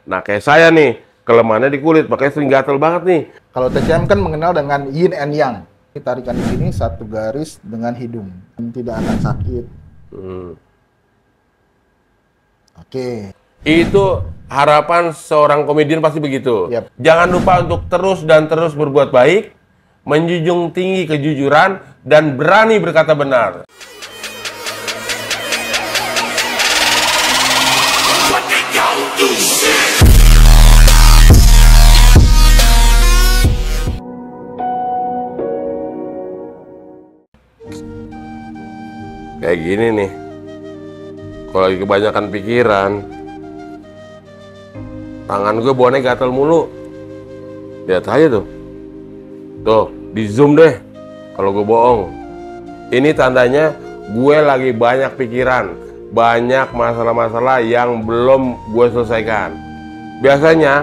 Nah, kayak saya nih, kelemahannya di kulit, makanya sering gatel banget nih. Kalau TCM kan mengenal dengan yin and yang. Tarikan di sini satu garis dengan hidung, tidak akan sakit. Oke. Itu harapan seorang komedian pasti begitu. Yap. Jangan lupa untuk terus dan terus berbuat baik, menjunjung tinggi kejujuran, dan berani berkata benar. Kayak gini nih, kalau lagi kebanyakan pikiran, tangan gue bawaannya gatel mulu. Lihat aja tuh, di zoom deh kalau gue bohong. Ini tandanya gue lagi banyak pikiran, banyak masalah-masalah yang belum gue selesaikan. Biasanya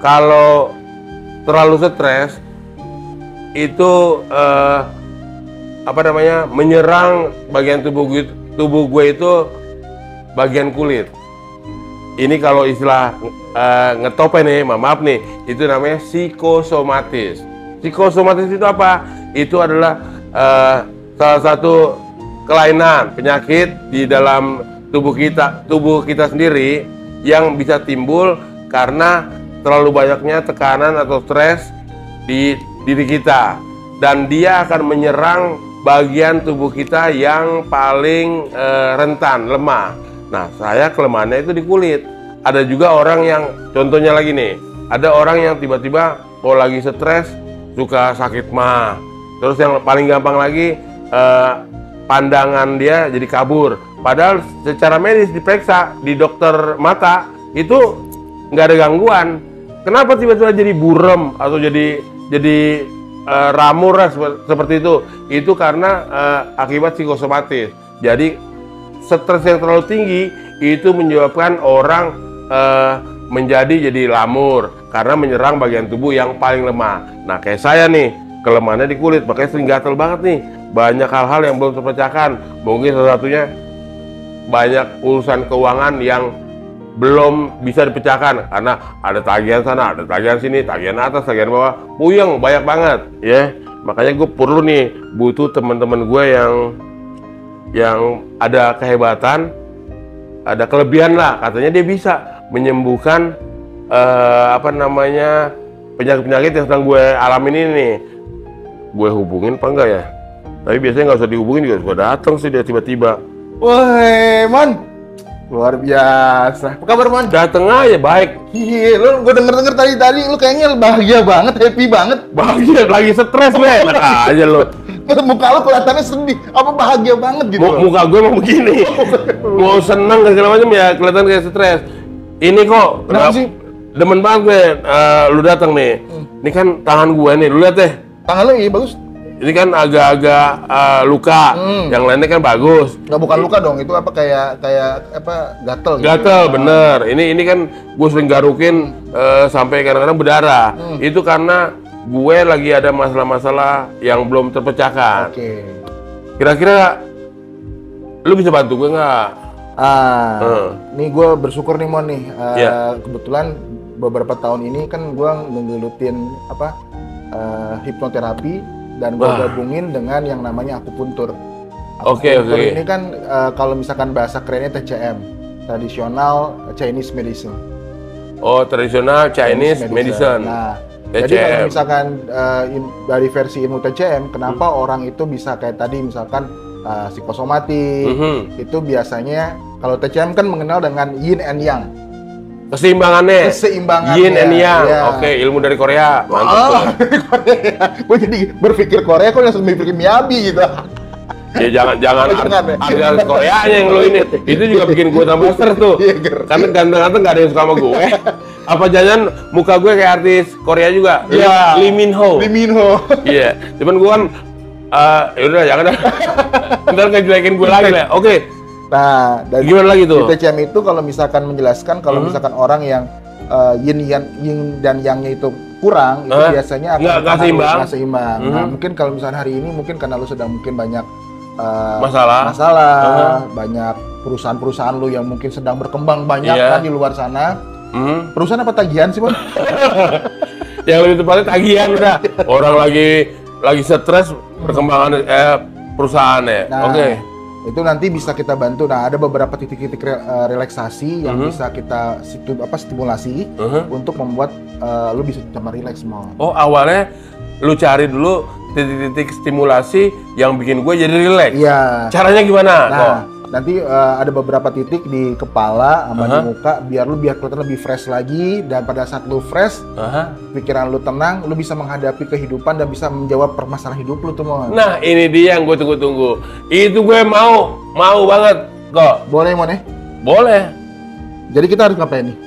kalau terlalu stres itu menyerang bagian tubuh gue itu bagian kulit. Ini kalau istilah ngetopnya nih, maaf nih, itu namanya psikosomatis. Psikosomatis itu apa? Itu adalah salah satu kelainan, penyakit di dalam tubuh kita sendiri yang bisa timbul karena terlalu banyaknya tekanan atau stres di diri kita, dan dia akan menyerang bagian tubuh kita yang paling rentan, lemah. Nah, saya kelemahannya itu di kulit. Ada juga orang yang, contohnya lagi nih, ada orang yang tiba-tiba kalau lagi stres suka sakit mah. Terus yang paling gampang lagi, pandangan dia jadi kabur. Padahal secara medis diperiksa di dokter mata itu nggak ada gangguan. Kenapa tiba-tiba jadi burem atau jadi ramur seperti itu? Itu karena akibat psikosomatis. Jadi stres yang terlalu tinggi itu menyebabkan orang jadi lamur karena menyerang bagian tubuh yang paling lemah. Nah, kayak saya nih, kelemahannya di kulit, makanya sering gatel banget nih. Banyak hal-hal yang belum terpecahkan. Mungkin salah satunya banyak urusan keuangan yang belum bisa dipecahkan karena ada tagihan sana, ada tagihan sini, tagihan atas, tagihan bawah, puyeng banyak banget ya. Makanya gue perlu nih, butuh teman-teman gue yang ada kehebatan, ada kelebihan lah, katanya dia bisa menyembuhkan penyakit-penyakit yang sedang gue alamin ini nih. Gue hubungin apa enggak ya? Tapi biasanya nggak usah dihubungin juga suka datang sih dia tiba-tiba. Woi, Mon. Luar biasa. Apa kabar, Mon? Dateng aja, baik. Iya, gue denger tadi lu kayaknya bahagia banget, happy banget. Bahagia, lagi stres, gue. Enak aja lu. Muka lu kelihatannya sedih, apa bahagia banget gitu. Muka gue emang begini. Mau seneng segala macam ya kelihatan kayak stres. Ini kok kenapa sih? Demen banget gue, lu datang nih. Ini kan tangan gue nih, lu lihat deh. Tangan lu iya bagus. Ini kan agak-agak luka, yang lainnya kan bagus. Nggak, bukan luka dong, itu apa kayak gatel gitu. Gatel, bener. Ini kan gue sering garukin sampai kadang-kadang berdarah. Itu karena gue lagi ada masalah-masalah yang belum terpecahkan. Oke. Kira-kira lu bisa bantu gue nggak? Nih gue bersyukur nih, Mon nih. Yeah. Kebetulan beberapa tahun ini kan gue ngegelutin hipnoterapi. Dan gue gabungin dengan yang namanya akupuntur. Oke. Ini kan kalau misalkan bahasa kerennya TCM, tradisional Chinese medicine. Oh, tradisional Chinese medicine. Nah, TCM. jadi kalau misalkan dari versi ilmu TCM, kenapa orang itu bisa kayak tadi misalkan psikosomatik, itu biasanya kalau TCM kan mengenal dengan yin and yang. Keseimbangannya. Yin and yang. Ya. Oke, ilmu dari Korea. Mantap. Gue jadi berpikir Korea, kok langsung berpikir Miyabi gitu. Ya jangan artis Koreanya yang lo ini. Itu juga bikin gue tambah stres tuh. Karena ganteng-ganteng gak ada yang suka sama gue. Apa jangan muka gue kayak artis Korea juga? Iya. Lee Min Ho. Iya. Cuman gue kan yaudah jangan dah. Ntar ngejelekin gue lagi lah. Oke. Nah, dari gimana lagi tuh? Di TCM itu kalau misalkan menjelaskan kalau misalkan orang yang yin dan yangnya itu kurang, itu biasanya akan nggak seimbang. Nah, mungkin kalau misalnya hari ini mungkin karena lu sedang mungkin banyak masalah, banyak perusahaan-perusahaan lu yang mungkin sedang berkembang banyak kan di luar sana. Perusahaan apa tagihan sih, Mon? Yang lebih tepatnya tagihan udah. Orang lagi stres perkembangan perusahaan ya. Nah, Oke. Itu nanti bisa kita bantu. Nah, ada beberapa titik-titik relaksasi yang bisa kita stimulasi untuk membuat lu bisa tambah rileks, Mon. Oh, awalnya lu cari dulu titik-titik stimulasi yang bikin gue jadi rileks. Iya. Caranya gimana? Nah, nanti ada beberapa titik di kepala sama di muka biar kelihatan lebih fresh lagi, dan pada saat lu fresh, pikiran lu tenang, lu bisa menghadapi kehidupan dan bisa menjawab permasalahan hidup lu tuh, Mon. Nah, ini dia yang gue tunggu-tunggu. Itu gue mau banget kok. Boleh, Mon ya? Boleh. Jadi kita harus ngapain nih?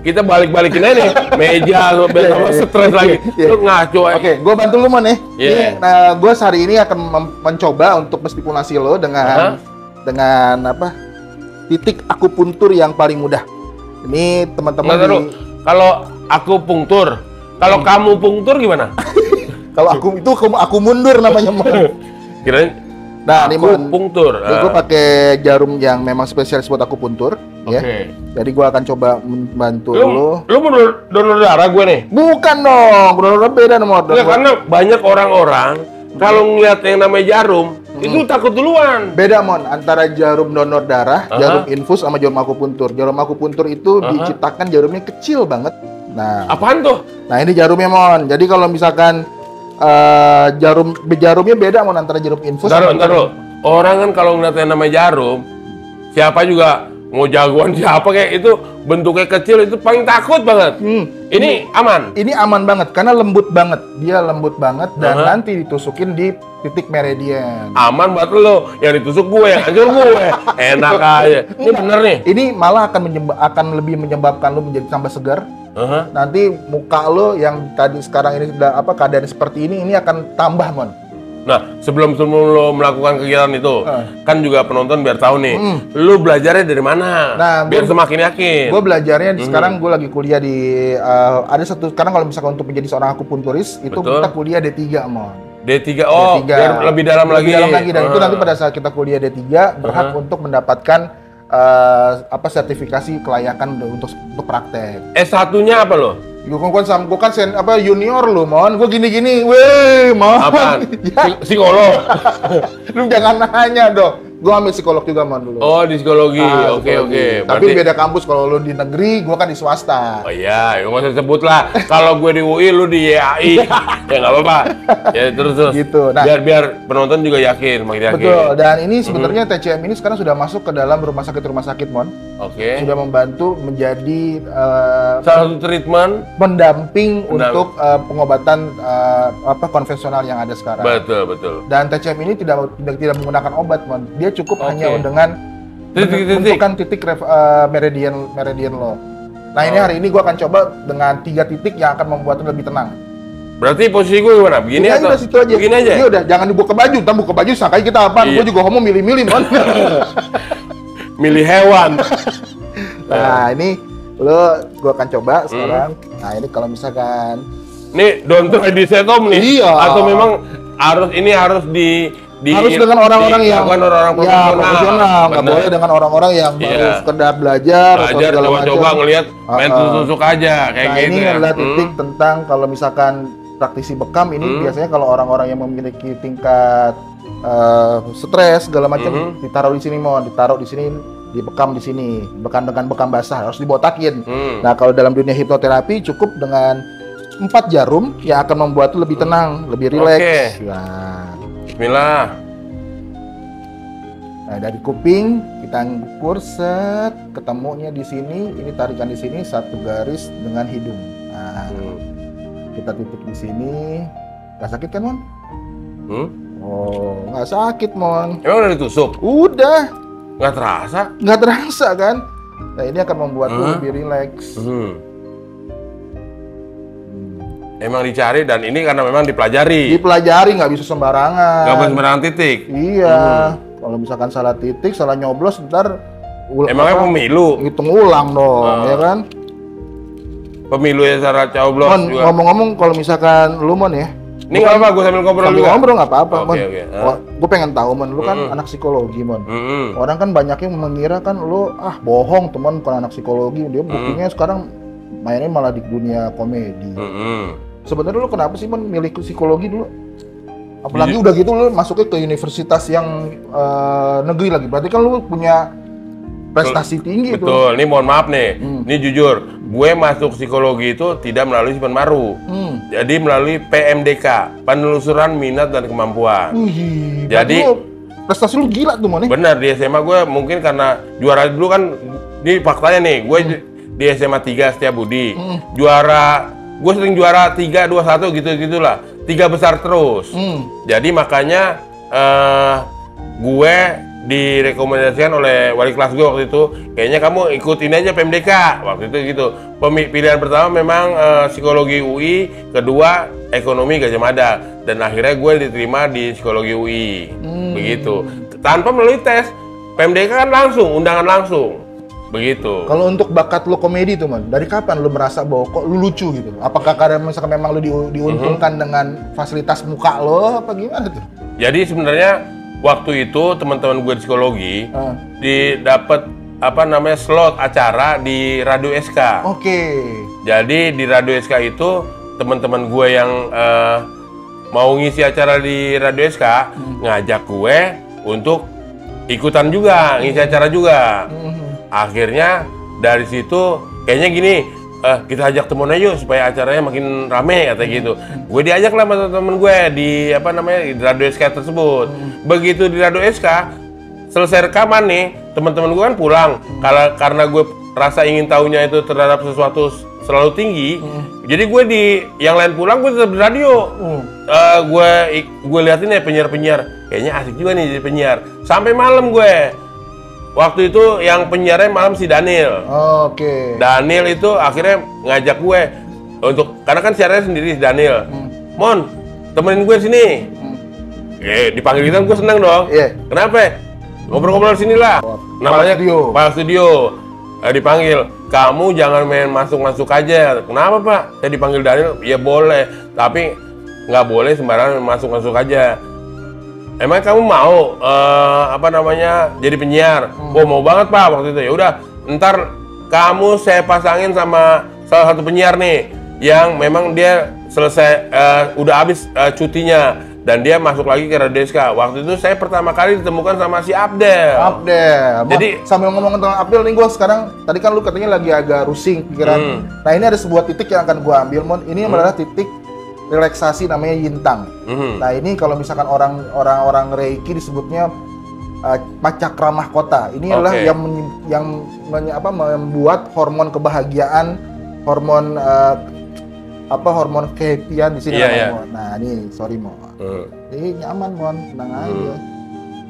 Kita balik-balikin aja nih meja biar sama stres lagi. Lu ngaco aja. Oke, gue bantu lu, Mon ya. Iya. Nah, gue hari ini akan mencoba untuk menstimulasi lo dengan apa? Titik akupuntur yang paling mudah. Ini teman-teman kalau aku pungtur, kalau kamu pungtur gimana? Kalau aku mundur namanya, Mon. Kirain Nah, ini Mon, pungtur. gue pakai jarum yang memang spesialis buat akupuntur. Ya. Jadi gue akan coba membantu lo. Lu mau donor darah gue nih? Bukan dong, donor darah beda nomor. Karena banyak orang-orang kalau ngeliat yang namanya jarum itu takut duluan. Beda, Mon, antara jarum donor darah, jarum infus sama jarum akupuntur. Jarum akupuntur itu diciptakan jarumnya kecil banget. Nah, apaan tuh? Nah, ini jarumnya, Mon. Jadi kalau misalkan jarumnya beda, Mon, antara jarum infus. Ntar lo. Orang kan kalau ngeliat yang namanya jarum, siapa juga mau jagoan siapa kayak itu bentuknya kecil itu paling takut banget. Ini aman. Ini aman banget karena lembut banget. Dia lembut banget dan nanti ditusukin di titik meridian. Aman buat lo. Yang ditusuk gue, yang hancur gue. Enak aja. Ini bener nih. Ini malah akan lebih menyebabkan lo menjadi tambah segar. Nanti muka lo yang tadi sekarang ini sudah keadaan seperti ini akan tambah, Mon. Nah, sebelum lo melakukan kegiatan itu, kan juga penonton biar tahu nih, lu belajarnya dari mana? Nah, biar semakin yakin. Gue belajarnya sekarang gue lagi kuliah di sekarang kalau misalkan untuk menjadi seorang akupunturis itu kita kuliah D3, Mon. D3, biar lebih dalam lagi. Dan itu nanti pada saat kita kuliah D3 berhak untuk mendapatkan sertifikasi kelayakan untuk praktek. S1-nya apa lo? Gue kan junior lu, Mon. Gue gini-gini, weh, Mon. Apaan? Psikolog? Lu jangan nanya dong. Gue ambil psikolog juga, Mon, dulu. Oh, di psikologi. Oke. Tapi beda kampus. Kalau lu di negeri, gue kan di swasta. Oh iya, nggak usah sebut lah. Kalau gue di UI, lu di YAI. Ya nggak apa-apa. Ya terus. Gitu. Nah, biar penonton juga yakin, makin yakin. Betul. Dan ini sebenarnya TCM ini sekarang sudah masuk ke dalam rumah sakit, Mon. Oke. Sudah membantu menjadi salah satu treatment pendamping untuk pengobatan konvensional yang ada sekarang. Betul. Dan TCM ini tidak menggunakan obat, Mon. Dia cukup hanya dengan menentukan titik meridian lo. Nah, ini hari ini gue akan coba dengan 3 titik yang akan membuat lo lebih tenang. Berarti posisi gue gimana? Begini atau? Situ aja. Begini aja? Iya udah, jangan dibuka baju. Ntar buka baju sangkai kita apaan. Gue juga homo milih-milih, Mon. Milih hewan. Nah, ini gue akan coba sekarang. Nah, ini kalau misalkan nih don't try this at home nih. Iya. Atau memang harus dengan orang-orang yang profesional. Nggak boleh dengan orang-orang yang baru sekedar belajar atau segala macam. Coba ngelihat main tusuk aja kayak gitu. Ini adalah titik tentang kalau misalkan praktisi bekam ini biasanya kalau orang-orang yang memiliki tingkat stres segala macam ditaruh di sini, Mon, ditaruh di sini, dibekam di sini, dengan bekam basah, harus dibotakin. Nah, kalau dalam dunia hipnoterapi cukup dengan 4 jarum yang akan membuat lu lebih tenang, lebih rileks. Nah, bismillah. Nah, dari kuping kita ngukur ketemunya di sini, ini tarikan di sini 1 garis dengan hidung. Nah, kita titik di sini. Gak sakit kan, Mon? Oh, nggak sakit, Mon. Emang udah ditusuk? Udah. Nggak terasa? Nggak terasa kan? Nah, ini akan membuat lu lebih rileks. Emang dicari dan ini karena memang dipelajari. Dipelajari, nggak bisa sembarangan. Nggak bisa sembarangan titik. Iya. Kalau misalkan salah titik, salah nyoblos, ntar emangnya pemilu? Hitung ulang dong, ya kan? Pemilu ya salah coblos juga. Ngomong-ngomong, kalau misalkan lu, Mon, ya, Ini nggak apa, gue sambil ngobrol sambil juga. Ngobrol nggak apa-apa, Mon. Oke. Gue pengen tahu, Mon. Lu kan anak psikologi, Mon. Orang kan banyak yang mengira kan lu bohong, teman, bukan anak psikologi. Dia buktinya sekarang mainnya malah di dunia komedi. Sebenarnya lu kenapa sih, Mon, milih psikologi dulu? Apalagi udah gitu lu masuknya ke universitas yang negeri lagi. Berarti kan lu punya prestasi tinggi. Betul. Ini mohon maaf nih. Ini jujur, gue masuk psikologi itu tidak melalui Simpan Maru. Jadi melalui PMDK, Penelusuran Minat dan Kemampuan. Jadi prestasi lu gila tuh, Mon. Bener, di SMA gue mungkin karena juara dulu kan, ini faktanya nih, gue di SMA 3 Setiabudi. Gue sering juara 3, 2, 1 gitu-gitulah. 3 besar terus. Jadi makanya gue direkomendasikan oleh wali kelas gue waktu itu, kayaknya kamu ikut ini aja PMDK waktu itu gitu. Pilihan pertama memang psikologi UI, kedua ekonomi Gajah Mada, dan akhirnya gue diterima di psikologi UI. Begitu, tanpa melalui tes. PMDK kan langsung, undangan langsung. Begitu. Kalau untuk bakat lo komedi tuh, Man, dari kapan lo merasa bahwa kok lu lucu gitu? Apakah karena misalkan memang lo diuntungkan dengan fasilitas muka lo, apa gimana tuh? Jadi sebenarnya waktu itu teman-teman gue di psikologi didapat slot acara di Radio SK. Oke. Jadi di Radio SK itu teman-teman gue yang mau ngisi acara di Radio SK ngajak gue untuk ikutan juga, ngisi acara juga. Akhirnya dari situ kayaknya gini, kita ajak temen aja yuk supaya acaranya makin rame kata gitu. Gue diajak lah sama temen gue di di Radio SK tersebut. Begitu di Radio SK selesai rekaman nih, teman-teman gue kan pulang. Karena gue rasa ingin tahunya itu terhadap sesuatu selalu tinggi, jadi gue di yang lain pulang, gue tetap di radio. Gue liatin ya penyiar-penyiar, kayaknya asik juga nih jadi penyiar. Sampai malam gue. Waktu itu yang penyiarnya malam si Daniel. Oke. Daniel itu akhirnya ngajak gue karena kan siarannya sendiri si Daniel. Mon, temenin gue sini. Dipanggil gitu gue seneng dong. Kenapa? Ngobrol-ngobrol sini lah. Namanya Pak Studio. Dipanggil, kamu jangan main masuk-masuk aja. Kenapa, Pak? Saya dipanggil Daniel, ya boleh, tapi nggak boleh sembarangan masuk-masuk aja. Emang kamu mau jadi penyiar? Oh, mau banget, Pak, waktu itu. Ya udah, ntar kamu saya pasangin sama salah satu penyiar nih yang memang dia selesai udah habis cutinya dan dia masuk lagi ke Radio SK. Waktu itu saya pertama kali ditemukan sama si Abdel. Jadi sambil ngomong tentang Abdel nih, gue sekarang tadi kan lu katanya lagi agak rusing pikiran. Nah, ini ada sebuah titik yang akan gue ambil, Mon. Ini adalah titik relaksasi namanya Yintang. Nah, ini kalau misalkan orang Reiki disebutnya Pacakra Mahkota. Ini adalah yang membuat hormon kebahagiaan, hormon hormon kehappyan di sini. Nah, ini sorry, Mon. Ini nyaman, Mon, tenang aja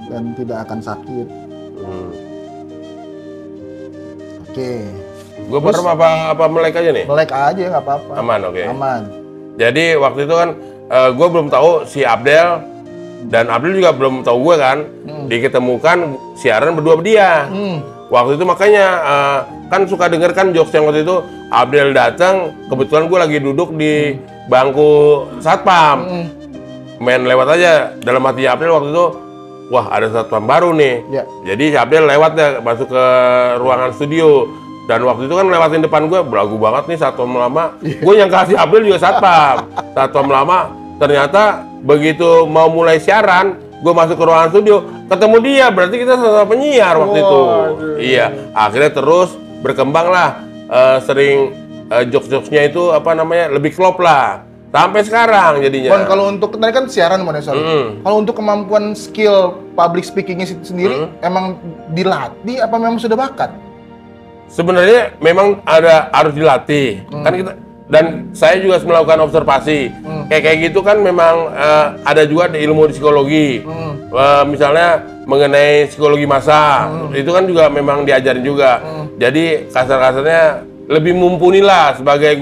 dan tidak akan sakit. Oke. Gue merem apa melek aja nih? Melek aja nggak apa-apa. Aman, oke. Aman. Jadi waktu itu kan gue belum tahu si Abdel dan Abdel juga belum tahu gue kan. Diketemukan siaran berdua dia. Waktu itu makanya kan suka denger kan jokes yang waktu itu Abdel datang, kebetulan gue lagi duduk di bangku satpam. Main lewat aja, dalam hati Abdel waktu itu, wah ada satpam baru nih. Jadi si Abdel lewat ya, masuk ke ruangan studio. Dan waktu itu kan lewatin depan gue, belagu banget nih satpam lama. Gue yang kasih Abdel juga satpam. Satpam lama, ternyata begitu mau mulai siaran, gue masuk ke ruangan studio, ketemu dia, berarti kita sama penyiar waktu itu. Iya, akhirnya terus berkembang lah, sering jokes-jokesnya itu lebih klop lah. Sampai sekarang jadinya. Bon, kalau untuk tadi kan siaran, Mon, kalau untuk kemampuan skill public speakingnya sendiri, emang dilatih apa memang sudah bakat? Sebenarnya memang harus dilatih. Kan kita, dan saya juga melakukan observasi. Kayak gitu kan memang ada juga di ilmu psikologi. Misalnya mengenai psikologi massa, itu kan juga memang diajarin juga. Jadi kasar-kasarnya lebih mumpuni lah sebagai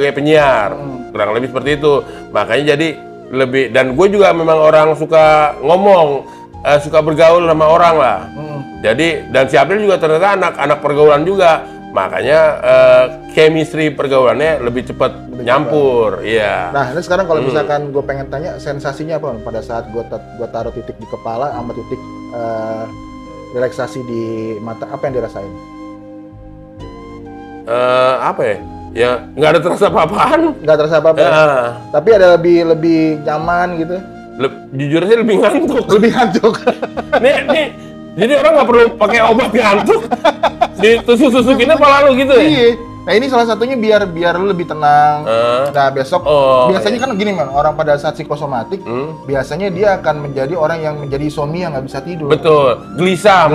penyiar. Kurang lebih seperti itu. Makanya jadi lebih, dan gue juga memang orang suka ngomong, suka bergaul sama orang lah. Jadi, dan si Abdel juga ternyata anak pergaulan juga. Makanya chemistry pergaulannya lebih cepat nyampur. Iya. Nah, ini sekarang kalau misalkan gue pengen tanya sensasinya apa pada saat gue taruh titik di kepala sama titik relaksasi di mata, apa yang dirasain? Apa ya? Ya nggak ada terasa apa-apaan. Nggak terasa apa-apa. Tapi ada lebih nyaman gitu. Jujur aja lebih ngantuk. Lebih ngantuk. nih, jadi orang nggak perlu pakai obat ngantuk. Ditusuk-tusukinnya pala lu gitu ya? Iya. Nah ini salah satunya biar lu lebih tenang. Nah besok biasanya kan gini man, orang pada saat psikosomatik biasanya dia akan menjadi orang yang menjadi insomnia, nggak bisa tidur. Betul, gelisah.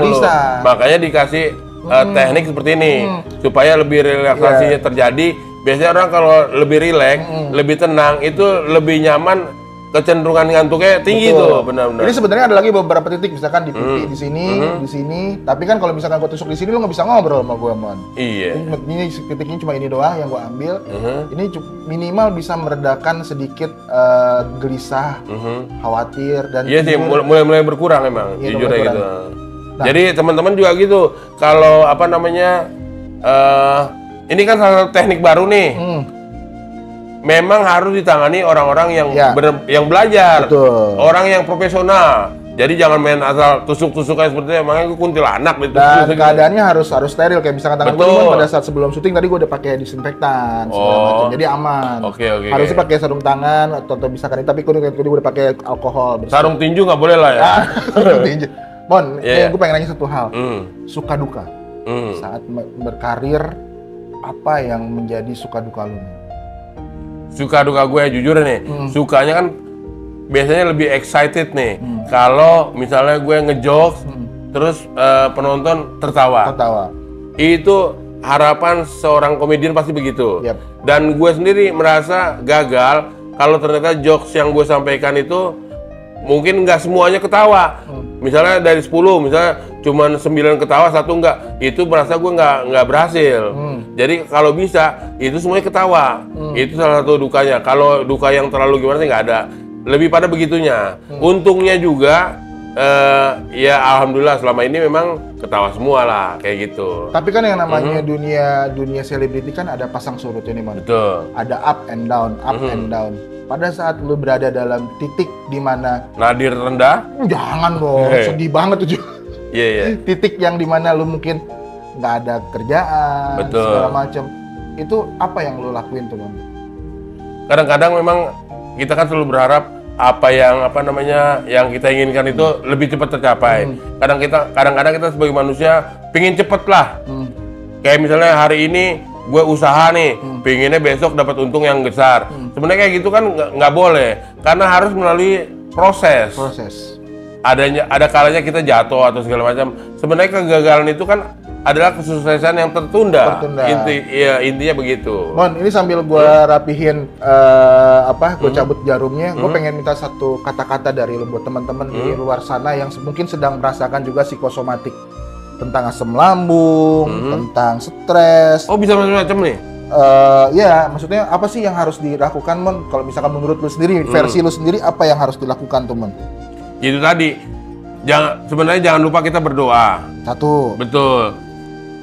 Makanya dikasih teknik seperti ini supaya lebih relaksasinya terjadi. Biasanya orang kalau lebih rileks, lebih tenang itu lebih nyaman. Kecenderungan ngantuknya tinggi tuh, benar-benar. Ini sebenarnya ada lagi beberapa titik, misalkan di pipi, di sini. Tapi kan kalau misalkan gue tusuk di sini, lo nggak bisa ngobrol sama gue, Mon. Iya. Ini titiknya cuma ini doang yang gue ambil. Ini minimal bisa meredakan sedikit gelisah, khawatir dan. Iya sih, mulai berkurang emang, jujur aja gitu. Nah, jadi teman-teman juga gitu, kalau apa namanya, ini kan salah satu teknik baru nih. Memang harus ditangani orang-orang yang belajar, orang yang profesional. Jadi jangan main asal tusuk-tusuk kayak seperti itu, emangnya gue kuntilanak gitu. Dan keadaannya harus steril, kayak misalkan tangan gue pada saat sebelum syuting tadi gue udah pakai disinfektan segala macam, jadi aman. Harusnya pakai sarung tangan atau misalkan tapi gue udah pakai alkohol. Sarung tinju nggak boleh lah ya. Sarung tinju. Mon, gue pengen nanya satu hal. Suka duka saat berkarir, apa yang menjadi suka duka lu? Suka duka gue jujur nih, sukanya kan biasanya lebih excited nih. Kalau misalnya gue ngejokes, terus penonton tertawa. Itu harapan seorang komedian pasti begitu. Dan gue sendiri merasa gagal kalau ternyata jokes yang gue sampaikan itu mungkin nggak semuanya ketawa. Misalnya dari 10, misalnya cuman 9 ketawa, 1 enggak. Itu merasa gue nggak berhasil. Jadi kalau bisa, itu semuanya ketawa. Itu salah satu dukanya. Kalau duka yang terlalu gimana sih nggak ada. Lebih pada begitunya. Untungnya juga, ya alhamdulillah selama ini memang ketawa semua lah, kayak gitu. Tapi kan yang namanya dunia selebriti kan ada pasang surutnya nih, Man. Betul. Ada up and down, and down. Pada saat lu berada dalam titik di mana nadir rendah, jangan dong, sedih banget tuh. Iya. Titik yang di mana lu mungkin nggak ada kerjaan, segala macam. Itu apa yang lu lakuin tuh, Man? Kadang-kadang memang kita kan selalu berharap apa yang kita inginkan itu lebih cepat tercapai. Kadang-kadang kita sebagai manusia pingin cepet lah. Kayak misalnya hari ini gue usaha nih, pinginnya besok dapat untung yang besar. Sebenarnya kayak gitu kan nggak boleh, karena harus melalui proses. Ada kalanya kita jatuh atau segala macam. Sebenarnya kegagalan itu kan adalah kesuksesan yang tertunda. Intinya begitu. Mon, ini sambil gue rapihin gue cabut jarumnya, gue pengen minta satu kata-kata dari lu buat teman-teman di luar sana yang mungkin sedang merasakan juga psikosomatik, tentang asam lambung, tentang stres. Oh, bisa macam-macam nih. Ya, maksudnya apa sih yang harus dilakukan, Mon? Kalau misalkan menurut lu sendiri, versi lu sendiri, apa yang harus dilakukan tuh, Mon? Itu tadi, sebenarnya jangan lupa kita berdoa. Satu. Betul.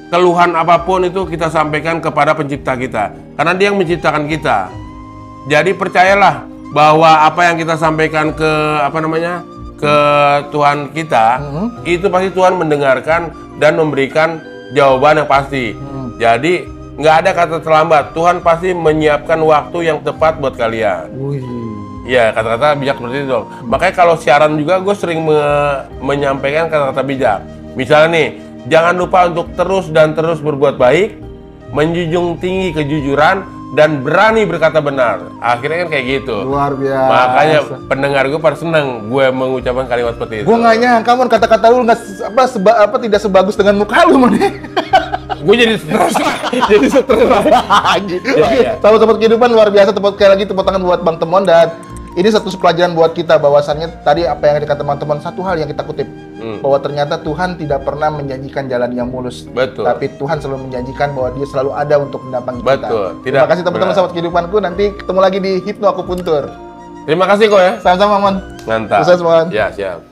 Keluhan apapun itu kita sampaikan kepada pencipta kita, karena dia yang menciptakan kita. Jadi percayalah bahwa apa yang kita sampaikan ke ke Tuhan kita, itu pasti Tuhan mendengarkan dan memberikan jawaban yang pasti. Jadi nggak ada kata terlambat. Tuhan pasti menyiapkan waktu yang tepat buat kalian. Ya, kata-kata bijak seperti itu. Makanya kalau siaran juga gue sering menyampaikan kata-kata bijak. Misalnya nih, jangan lupa untuk terus dan terus berbuat baik, menjunjung tinggi kejujuran, dan berani berkata benar. Akhirnya kan kayak gitu. Luar biasa. Makanya pendengar gue pada seneng gue mengucapkan kalimat seperti itu. Gue nggak nyangka, Mon, kata-kata lu nggak tidak sebagus dengan muka lu, Mon. Gue jadi stres. Sahabat-sahabat kehidupan luar biasa. Sekali lagi tepuk tangan buat Bang Temon. Dan ini satu pelajaran buat kita, bahwasannya tadi apa yang dikatakan teman-teman, satu hal yang kita kutip, bahwa ternyata Tuhan tidak pernah menjanjikan jalan yang mulus. Betul. Tapi Tuhan selalu menjanjikan bahwa Dia selalu ada untuk mendampingi kita. Betul. Terima kasih teman-teman sahabat kehidupanku. Nanti ketemu lagi di Hipno Akupuntur. Terima kasih kok ya. Sama-sama, Mon. Mantap. Sukses, Mon. Ya, siap.